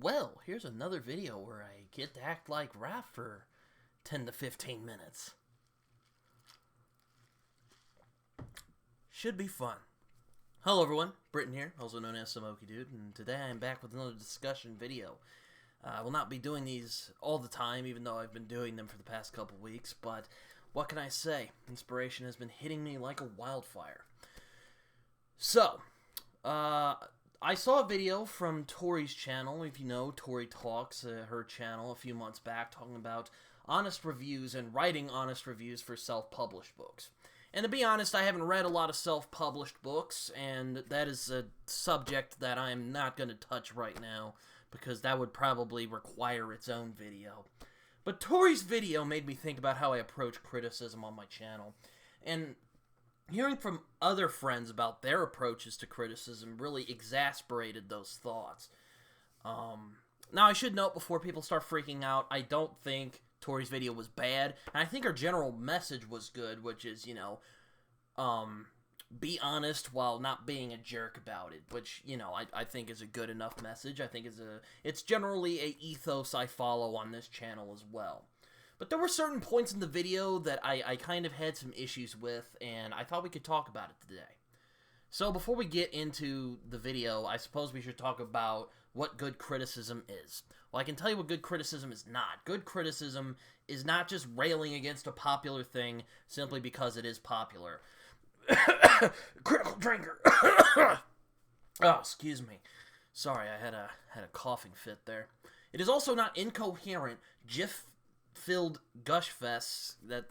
Well, here's another video where I get to act like Raph for 10 to 15 minutes. Should be fun. Hello everyone, Britton here, also known as Smoky Dude, and today I am back with another discussion video. I will not be doing these all the time, even though I've been doing them for the past couple weeks, but what can I say? Inspiration has been hitting me like a wildfire. So, I saw a video from Tori's channel, if you know, Tori Talks, her channel, a few months back, talking about honest reviews and writing honest reviews for self-published books. And to be honest, I haven't read a lot of self-published books, and that is a subject that I am not going to touch right now, because that would probably require its own video. But Tori's video made me think about how I approach criticism on my channel, and hearing from other friends about their approaches to criticism really exasperated those thoughts. Now, I should note before people start freaking out, I don't think Tori's video was bad, and I think her general message was good, which is, you know, be honest while not being a jerk about it, which, you know, I think is a good enough message. I think it's generally a ethos I follow on this channel as well. But there were certain points in the video that I kind of had some issues with, and I thought we could talk about it today. So before we get into the video, I suppose we should talk about what good criticism is. Well, I can tell you what good criticism is not. Good criticism is not just railing against a popular thing simply because it is popular. Critical drinker. Oh, excuse me. Sorry, I had a coughing fit there. It is also not incoherent, GIF-filled gush fests that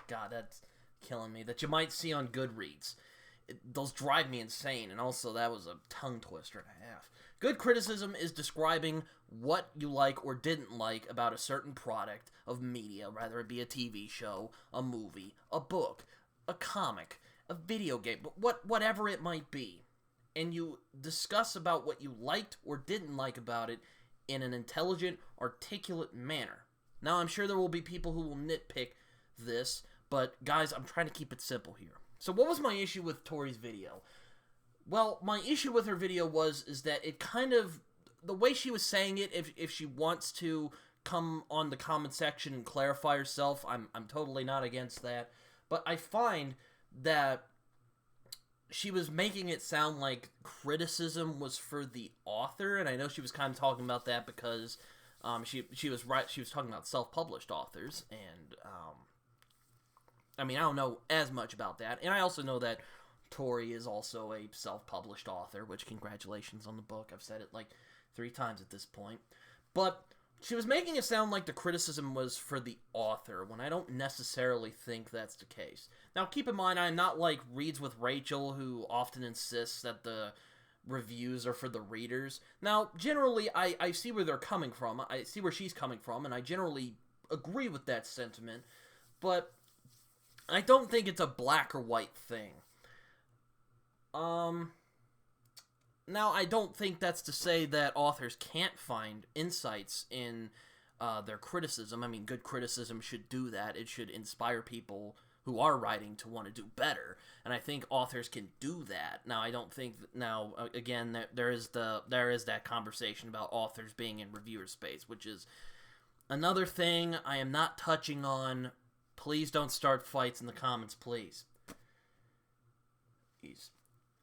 God, that's killing me. That you might see on Goodreads. Those drive me insane, and also that was a tongue twister and a half. Good criticism is describing what you like or didn't like about a certain product of media, whether it be a TV show, a movie, a book, a comic, a video game, but whatever it might be. And you discuss about what you liked or didn't like about it in an intelligent, articulate manner. Now, I'm sure there will be people who will nitpick this, but guys, I'm trying to keep it simple here. So what was my issue with Tori's video? Well, my issue with her video is that it kind of, the way she was saying it, if she wants to come on the comment section and clarify herself, I'm totally not against that. But I find that she was making it sound like criticism was for the author, and I know she was kind of talking about that because she was talking about self-published authors, and I mean, I don't know as much about that, and I also know that Tori is also a self-published author, which congratulations on the book. I've said it like 3 times at this point. But she was making it sound like the criticism was for the author, when I don't necessarily think that's the case. Now, keep in mind, I'm not like Reads with Rachel, who often insists that the reviews are for the readers. Now, generally, I see where they're coming from. I see where she's coming from, and I generally agree with that sentiment. But I don't think it's a black or white thing. Now, I don't think that's to say that authors can't find insights in their criticism. I mean, good criticism should do that. It should inspire people who are writing to want to do better, and I think authors can do that. Now, I don't think again, that there is that conversation about authors being in reviewer space, which is another thing I am not touching on. Please don't start fights in the comments, please.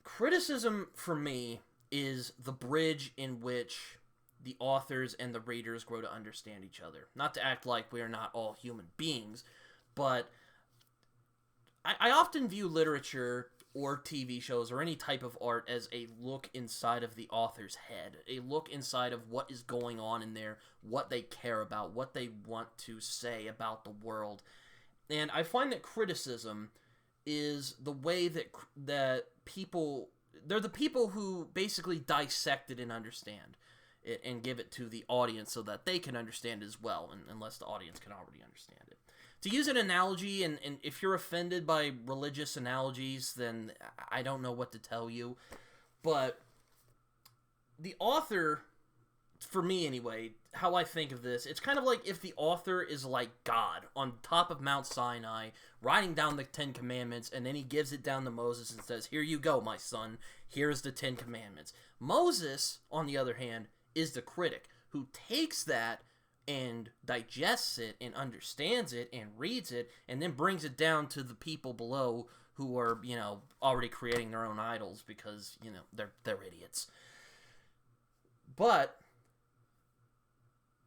Criticism, for me, is the bridge in which the authors and the readers grow to understand each other. Not to act like we are not all human beings, but I often view literature or TV shows or any type of art as a look inside of the author's head, a look inside of what is going on in there, what they care about, what they want to say about the world. And I find that criticism is the way that people, they're the people who basically dissect it and understand it and give it to the audience so that they can understand as well, unless the audience can already understand it. To use an analogy, and if you're offended by religious analogies, then I don't know what to tell you, but the author, for me anyway, how I think of this, it's kind of like if the author is like God on top of Mount Sinai, writing down the 10 Commandments, and then he gives it down to Moses and says, "Here you go, my son, here's the 10 Commandments." Moses, on the other hand, is the critic. who takes that and digests it and understands it and reads it and then brings it down to the people below who are, already creating their own idols because, they're idiots. But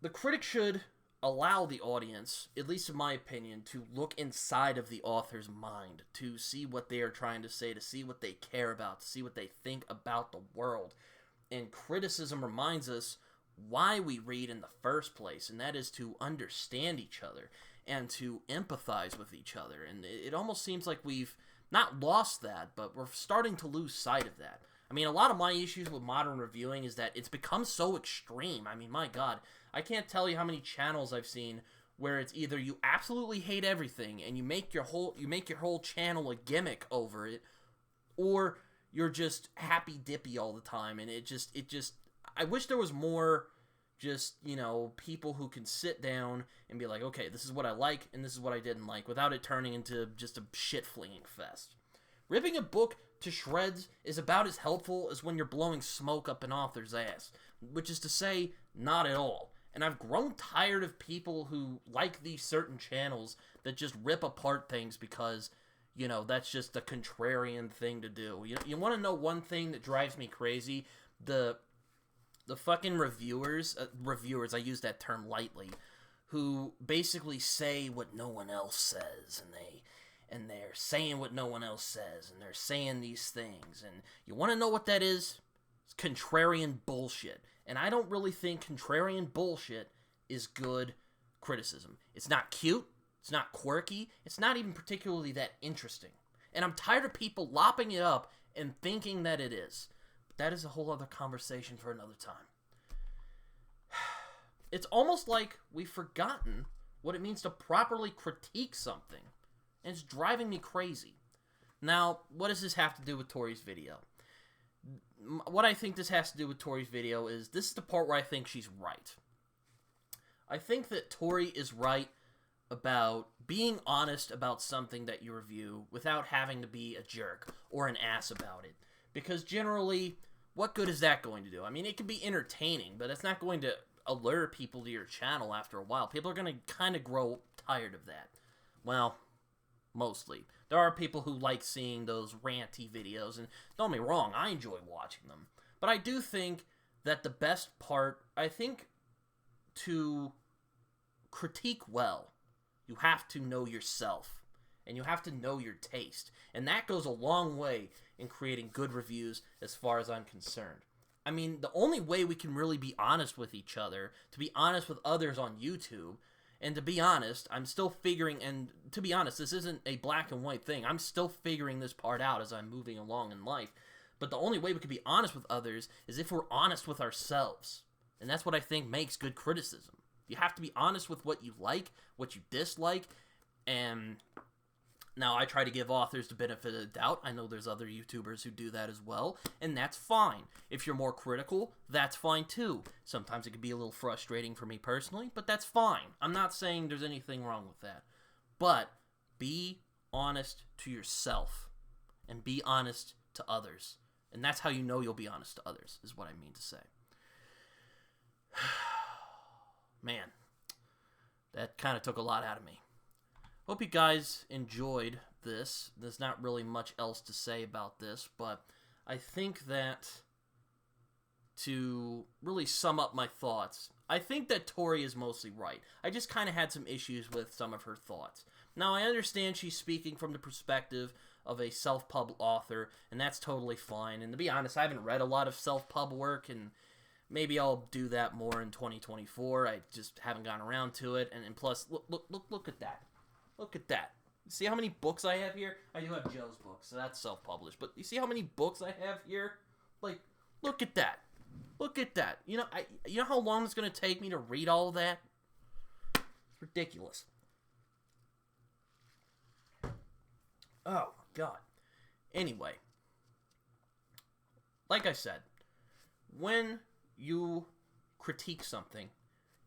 the critic should allow the audience, at least in my opinion, to look inside of the author's mind, to see what they are trying to say, to see what they care about, to see what they think about the world. And criticism reminds us why we read in the first place, and that is to understand each other and to empathize with each other. And it almost seems like we've not lost that, but we're starting to lose sight of that. I mean, a lot of my issues with modern reviewing is that it's become so extreme. I mean, my God, I can't tell you how many channels I've seen where it's either you absolutely hate everything and you make your whole channel a gimmick over it, or you're just happy dippy all the time. And it just I wish there was more just, people who can sit down and be like, okay, this is what I like and this is what I didn't like, without it turning into just a shit-flinging fest. Ripping a book to shreds is about as helpful as when you're blowing smoke up an author's ass, which is to say, not at all. And I've grown tired of people who like these certain channels that just rip apart things because, that's just a contrarian thing to do. You want to know one thing that drives me crazy? The fucking reviewers, I use that term lightly, who basically say what no one else says, and they're saying what no one else says, and they're saying these things, and you want to know what that is? It's contrarian bullshit. And I don't really think contrarian bullshit is good criticism. It's not cute, it's not quirky, it's not even particularly that interesting. And I'm tired of people lopping it up and thinking that it is. But that is a whole other conversation for another time. It's almost like we've forgotten what it means to properly critique something. And it's driving me crazy. Now, what does this have to do with Tori's video? What I think this has to do with Tori's video is, this is the part where I think she's right. I think that Tori is right about being honest about something that you review without having to be a jerk or an ass about it. Because generally, what good is that going to do? I mean, it can be entertaining, but it's not going to allure people to your channel after a while. People are going to kind of grow tired of that. Well, mostly. There are people who like seeing those ranty videos, and don't get me wrong, I enjoy watching them. But I do think that the best part, to critique well, you have to know yourself, and you have to know your taste. And that goes a long way in creating good reviews as far as I'm concerned. I mean, the only way we can really be honest with each other, to be honest with others on YouTube, and to be honest, I'm still figuring, and to be honest, this isn't a black and white thing. I'm still figuring this part out as I'm moving along in life. But the only way we can be honest with others is if we're honest with ourselves. And that's what I think makes good criticism. You have to be honest with what you like, what you dislike, and now I try to give authors the benefit of the doubt. I know there's other YouTubers who do that as well, and that's fine. If you're more critical, that's fine too. Sometimes it can be a little frustrating for me personally, but that's fine. I'm not saying there's anything wrong with that. But be honest to yourself, and be honest to others. And that's how you know you'll be honest to others, is what I mean to say. Man, that kind of took a lot out of me. Hope you guys enjoyed this. There's not really much else to say about this, but I think that to really sum up my thoughts, I think that Tori is mostly right. I just kind of had some issues with some of her thoughts. Now, I understand she's speaking from the perspective of a self-pub author, and that's totally fine. And to be honest, I haven't read a lot of self-pub work, and maybe I'll do that more in 2024. I just haven't gotten around to it. And plus, look at that. Look at that. See how many books I have here? I do have Joe's books, so that's self-published. But you see how many books I have here? Like, look at that. Look at that. You know how long it's going to take me to read all of that? It's ridiculous. Oh, God. Anyway. Like I said, when you critique something,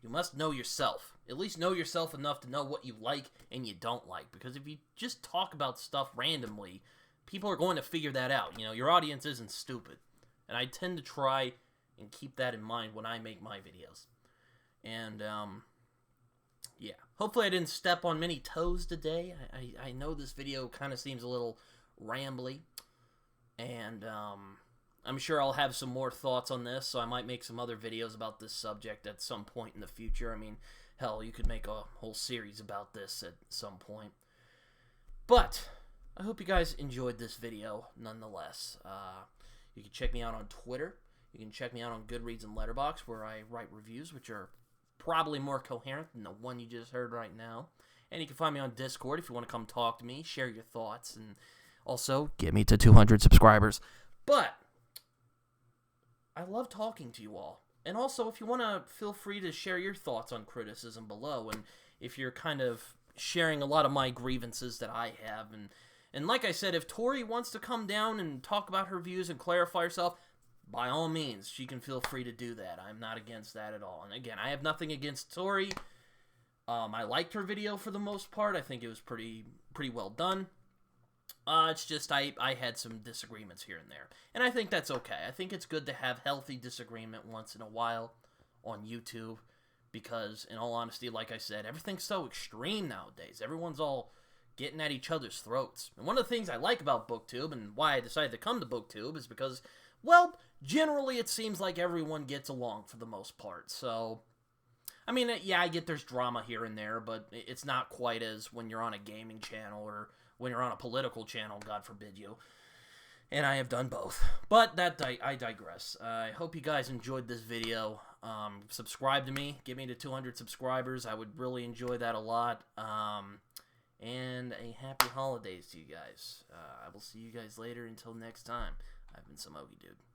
you must know yourself. At least know yourself enough to know what you like and you don't like. Because if you just talk about stuff randomly, people are going to figure that out. Your audience isn't stupid. And I tend to try and keep that in mind when I make my videos. And, yeah. Hopefully I didn't step on many toes today. I know this video kind of seems a little rambly. And, I'm sure I'll have some more thoughts on this, so I might make some other videos about this subject at some point in the future. I mean, hell, you could make a whole series about this at some point. But I hope you guys enjoyed this video nonetheless. You can check me out on Twitter. You can check me out on Goodreads and Letterboxd, where I write reviews, which are probably more coherent than the one you just heard right now. And you can find me on Discord if you want to come talk to me, share your thoughts, and also get me to 200 subscribers. But I love talking to you all. And also, if you want to, feel free to share your thoughts on criticism below. And if you're kind of sharing a lot of my grievances that I have. And like I said, if Tori wants to come down and talk about her views and clarify herself, by all means, she can feel free to do that. I'm not against that at all. And again, I have nothing against Tori. I liked her video for the most part. I think it was pretty well done. It's just I had some disagreements here and there. And I think that's okay. I think it's good to have healthy disagreement once in a while on YouTube. Because, in all honesty, like I said, everything's so extreme nowadays. Everyone's all getting at each other's throats. And one of the things I like about BookTube, and why I decided to come to BookTube, is because, well, generally it seems like everyone gets along for the most part. So, I mean, yeah, I get there's drama here and there, but it's not quite as when you're on a gaming channel or when you're on a political channel, God forbid you. And I have done both. But I digress. I hope you guys enjoyed this video. Subscribe to me. Get me to 200 subscribers. I would really enjoy that a lot. And a happy holidays to you guys. I will see you guys later. Until next time, I've been Samogi Dude.